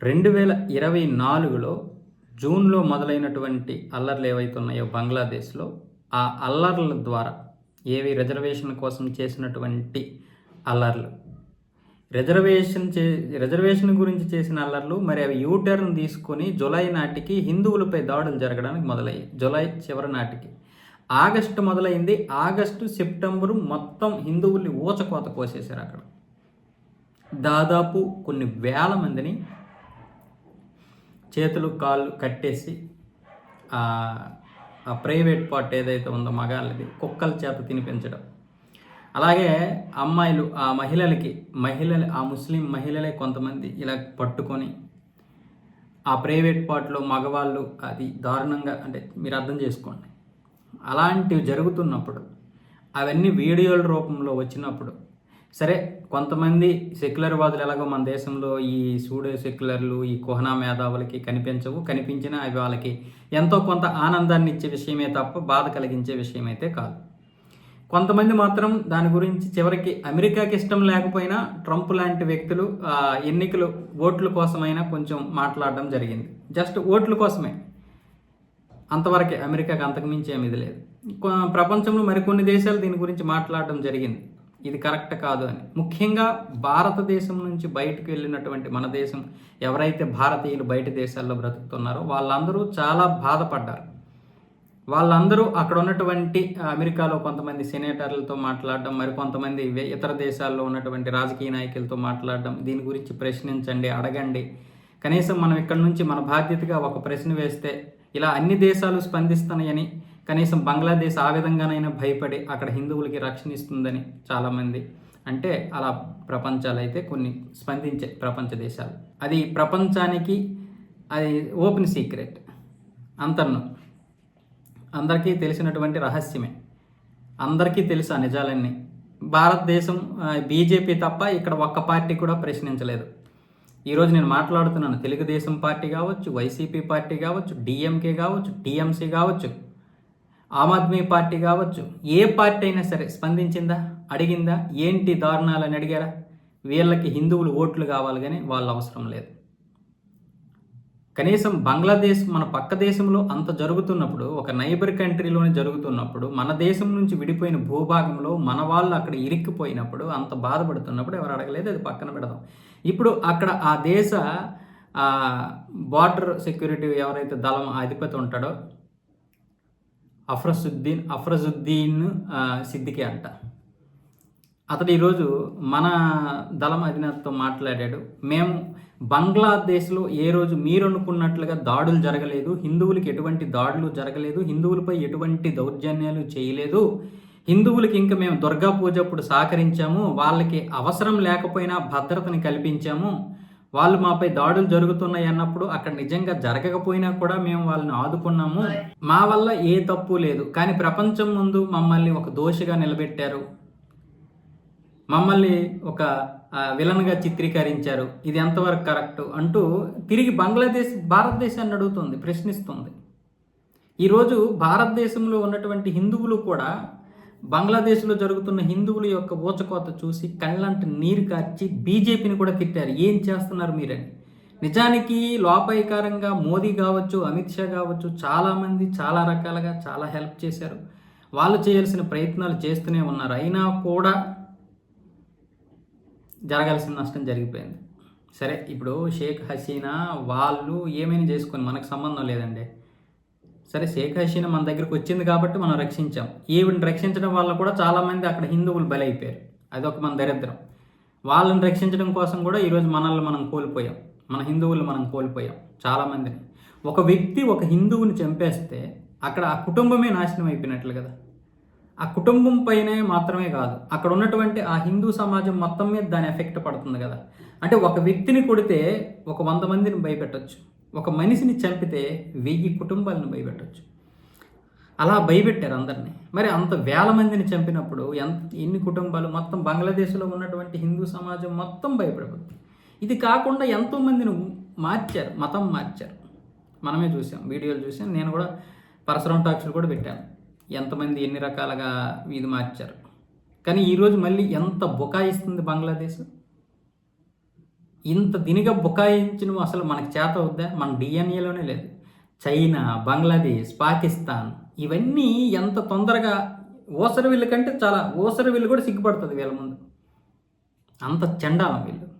2024లో జూన్‌లో మొదలైనటువంటి అల్లర్లు ఏవైతే ఉన్నాయో బంగ్లాదేశ్‌లో, ఆ అల్లర్ల ద్వారా రిజర్వేషన్ కోసం చేసినటువంటి అల్లర్లు. రిజర్వేషన్ గురించి చేసిన అల్లర్లు మరి అవి యూ టర్న్ తీసుకొని జులై నాటికి హిందువులపై దాడులు జరగడానికి మొదలయ్యాయి. జులై చివరి నాటికి. ఆగస్టు మొదలైంది. ఆగస్టు, సెప్టెంబరు మొత్తం హిందువుల్ని ఊచకోత కోసేశారు అక్కడ. దాదాపు కొన్ని వేల మందిని చేతులు కాళ్ళు కట్టేసి ఆ ప్రైవేట్ పార్ట్ ఏదైతే ఉందో మగాళ్ళది కుక్కల చేత తినిపించడం. అలాగే అమ్మాయిలు ఆ ముస్లిం మహిళలే కొంతమంది ఇలా పట్టుకొని ఆ ప్రైవేట్ పార్ట్లో మగవాళ్ళు అది దారుణంగా, అంటే మీరు అర్థం చేసుకోండి. అలాంటివి జరుగుతున్నప్పుడు, అవన్నీ వీడియోల రూపంలో వచ్చినప్పుడు, సరే కొంతమంది సెక్యులర్వాదులు ఎలాగో మన దేశంలో ఈ సూడో సెక్యులర్లు, ఈ కుహనా మేధావులకి కనిపించవు, కనిపించినా అవి వాళ్ళకి ఎంతో కొంత ఆనందాన్ని ఇచ్చే విషయమే తప్ప బాధ కలిగించే విషయం అయితే కాదు. కొంతమంది మాత్రం దాని గురించి చివరికి అమెరికాకి ఇష్టం లేకపోయినా ట్రంప్ లాంటి వ్యక్తులు ఎన్నికలు ఓట్ల కోసమైనా కొంచెం మాట్లాడడం జరిగింది. జస్ట్ ఓట్ల కోసమే, అంతవరకే. అమెరికాకి అంతకుమించి ఏమి ఇది లేదు. ప్రపంచంలో మరికొన్ని దేశాలు దీని గురించి మాట్లాడడం జరిగింది, ఇది కరెక్ట్ కాదు అని. ముఖ్యంగా భారతదేశం నుంచి బయటకు వెళ్ళినటువంటి మన దేశం ఎవరైతే భారతీయులు బయట దేశాల్లో బ్రతుకుతున్నారో వాళ్ళందరూ చాలా బాధపడ్డారు. వాళ్ళందరూ అక్కడ ఉన్నటువంటి అమెరికాలో కొంతమంది సెనేటర్లతో మాట్లాడడం, మరి కొంతమంది ఇతర దేశాల్లో ఉన్నటువంటి రాజకీయ నాయకులతో మాట్లాడడం, దీని గురించి ప్రశ్నించండి, అడగండి, కనీసం మనం ఇక్కడ నుంచి మన బాధ్యతగా ఒక ప్రశ్న వేస్తే ఇలా అన్ని దేశాలు స్పందిస్తున్నాయని, కనీసం బంగ్లాదేశ్ ఆ విధంగానైనా భయపడి అక్కడ హిందువులకి రక్షణ ఇస్తుందని చాలామంది అంటే, అలా ప్రపంచాలు అయితే కొన్ని స్పందించే ప్రపంచ దేశాలు. అది ప్రపంచానికి అది ఓపెన్ సీక్రెట్, అందరికీ తెలిసినటువంటి రహస్యమే. అందరికీ తెలుసు ఆ నిజాలన్నీ. భారతదేశం బీజేపీ తప్ప ఇక్కడ ఒక్క పార్టీ కూడా ప్రశ్నించలేదు. ఈరోజు నేను మాట్లాడుతున్నాను, తెలుగుదేశం పార్టీ కావచ్చు, వైసీపీ పార్టీ కావచ్చు, డిఎంకే కావచ్చు, టీఎంసీ కావచ్చు, ఆమ్ ఆద్మీ పార్టీ కావచ్చు, ఏ పార్టీ అయినా సరే స్పందించిందా, అడిగిందా, ఏంటి దారుణాలని అడిగారా? వీళ్ళకి హిందువులు ఓట్లు కావాలి కానీ వాళ్ళ అవసరం లేదు. కనీసం బంగ్లాదేశ్ మన పక్క దేశంలో అంత జరుగుతున్నప్పుడు, ఒక నైబర్ కంట్రీలోనే జరుగుతున్నప్పుడు, మన దేశం నుంచి విడిపోయిన భూభాగంలో మన వాళ్ళు అక్కడ ఇరిక్కిపోయినప్పుడు, అంత బాధపడుతున్నప్పుడు ఎవరు అడగలేదు, అది పక్కన పెడదాం. ఇప్పుడు అక్కడ ఆ దేశ బార్డర్ సెక్యూరిటీ ఎవరైతే దళం అధిపతి ఉంటాడో అఫ్రజుద్దీన్ సిద్దికి అంట, అతడు ఈరోజు మన దళం అధినేతతో మాట్లాడాడు. మేము బంగ్లాదేశ్లో ఏ రోజు మీరు అనుకున్నట్లుగా దాడులు జరగలేదు, హిందువులకి ఎటువంటి దాడులు జరగలేదు, హిందువులపై ఎటువంటి దౌర్జన్యాలు చేయలేదు, హిందువులకి ఇంకా మేము దుర్గా పూజ అప్పుడు సహకరించాము, వాళ్ళకి అవసరం లేకపోయినా భద్రతని కల్పించాము, వాళ్ళు మాపై దాడులు జరుగుతున్నాయి అన్నప్పుడు అక్కడ నిజంగా జరగకపోయినా కూడా మేము వాళ్ళని ఆదుకున్నాము, మా వల్ల ఏ తప్పు లేదు, కానీ ప్రపంచం ముందు మమ్మల్ని ఒక దోషిగా నిలబెట్టారు, మమ్మల్ని ఒక విలన్గా చిత్రీకరించారు, ఇది ఎంతవరకు కరెక్ట్ అంటూ తిరిగి భారతదేశాన్ని అడుగుతుంది, ప్రశ్నిస్తుంది. ఈరోజు భారతదేశంలో ఉన్నటువంటి హిందువులు కూడా బంగ్లాదేశ్లో జరుగుతున్న హిందువుల యొక్క ఊచకోత చూసి కళ్ళంట నీరు కార్చి బీజేపీని కూడా తిట్టారు, ఏం చేస్తున్నారు మీరని. నిజానికి లోపాయికారంగా మోదీ కావచ్చు, అమిత్ షా కావచ్చు, చాలామంది చాలా రకాలుగా చాలా హెల్ప్ చేశారు, వాళ్ళు చేయాల్సిన ప్రయత్నాలు చేస్తూనే ఉన్నారు. అయినా కూడా జరగాల్సిన నష్టం జరిగిపోయింది. సరే, ఇప్పుడు షేక్ హసీనా వాళ్ళు ఏమైనా చేసుకొని మనకు సంబంధం లేదండి. సరే, షేక్ హసీనా మన దగ్గరికి వచ్చింది కాబట్టి మనం రక్షించాం. ఈవిని రక్షించడం వల్ల కూడా చాలామంది అక్కడ హిందువులు బలైపోయారు, అదొక మన దరిద్రం. వాళ్ళని రక్షించడం కోసం కూడా ఈరోజు మనల్ని మనం కోల్పోయాం, మన హిందువులు మనం కోల్పోయాం చాలామందిని. ఒక వ్యక్తి ఒక హిందువుని చంపేస్తే అక్కడ ఆ కుటుంబమే నాశనం అయిపోయినట్లు కదా. ఆ కుటుంబం పైనే మాత్రమే కాదు, అక్కడ ఉన్నటువంటి ఆ హిందూ సమాజం మొత్తం మీద దాని ఎఫెక్ట్ పడుతుంది కదా. అంటే ఒక వ్యక్తిని కొడితే 100 మందిని భయపెట్టచ్చు, ఒక మనిషిని చంపితే 1000 కుటుంబాలను భయపెట్టచ్చు. అలా భయపెట్టారు అందరినీ. మరి అంత వేల మందిని చంపినప్పుడు ఎన్ని కుటుంబాలు, మొత్తం బంగ్లాదేశ్లో ఉన్నటువంటి హిందూ సమాజం మొత్తం భయపడిపోతుంది. ఇది కాకుండా ఎంతోమందిని మార్చారు, మతం మార్చారు, మనమే చూసాం, వీడియోలు చూసాం. నేను కూడా పరశురాం టాక్స్లు కూడా పెట్టాను, ఎంతమంది ఎన్ని రకాలుగా ఇది మార్చారు. కానీ ఈరోజు మళ్ళీ ఎంత బుకాయిస్తుంది బంగ్లాదేశ్. ఇంత దీనిగా బుకాయించిన అసలు మనకు చేత అవుద్దా? మన డిఎన్ఏలోనే లేదు. చైనా, బంగ్లాదేశ్, పాకిస్తాన్ ఇవన్నీ ఎంత తొందరగా ఊసరవిల్లు కంటే చాలా ఊసరవిల్లు కూడా సిగ్గుపడుతుంది వీళ్ళ ముందు. అంత చండాలం వీళ్ళు.